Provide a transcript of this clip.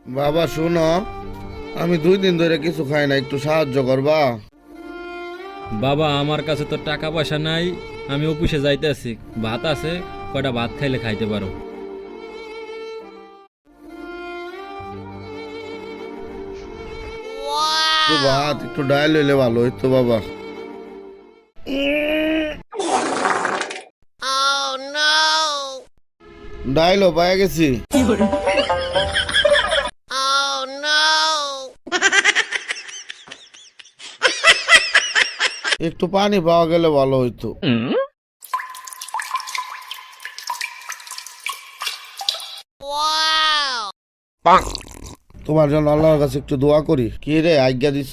বাবা শোনো, আমি 2 দিন ধরে কিছু খাই না, একটু সাহায্য করবা? বাবা আমার কাছে তো টাকা পয়সা নাই, আমি অফিসে যাইতে আছি। ভাত আছে, কয়টা ভাত খাইলে খাইতে পারো। একটু ভাত একটু ডাল হইলে ভালো হইতো বাবা। ডাইলও পাই গেছি। একটু পানি পাওয়া গেলে ভালো হইতো। তোমার জন্য আল্লাহর কাছে একটু দোয়া করি। কি রে, আজ্ঞা দিছ?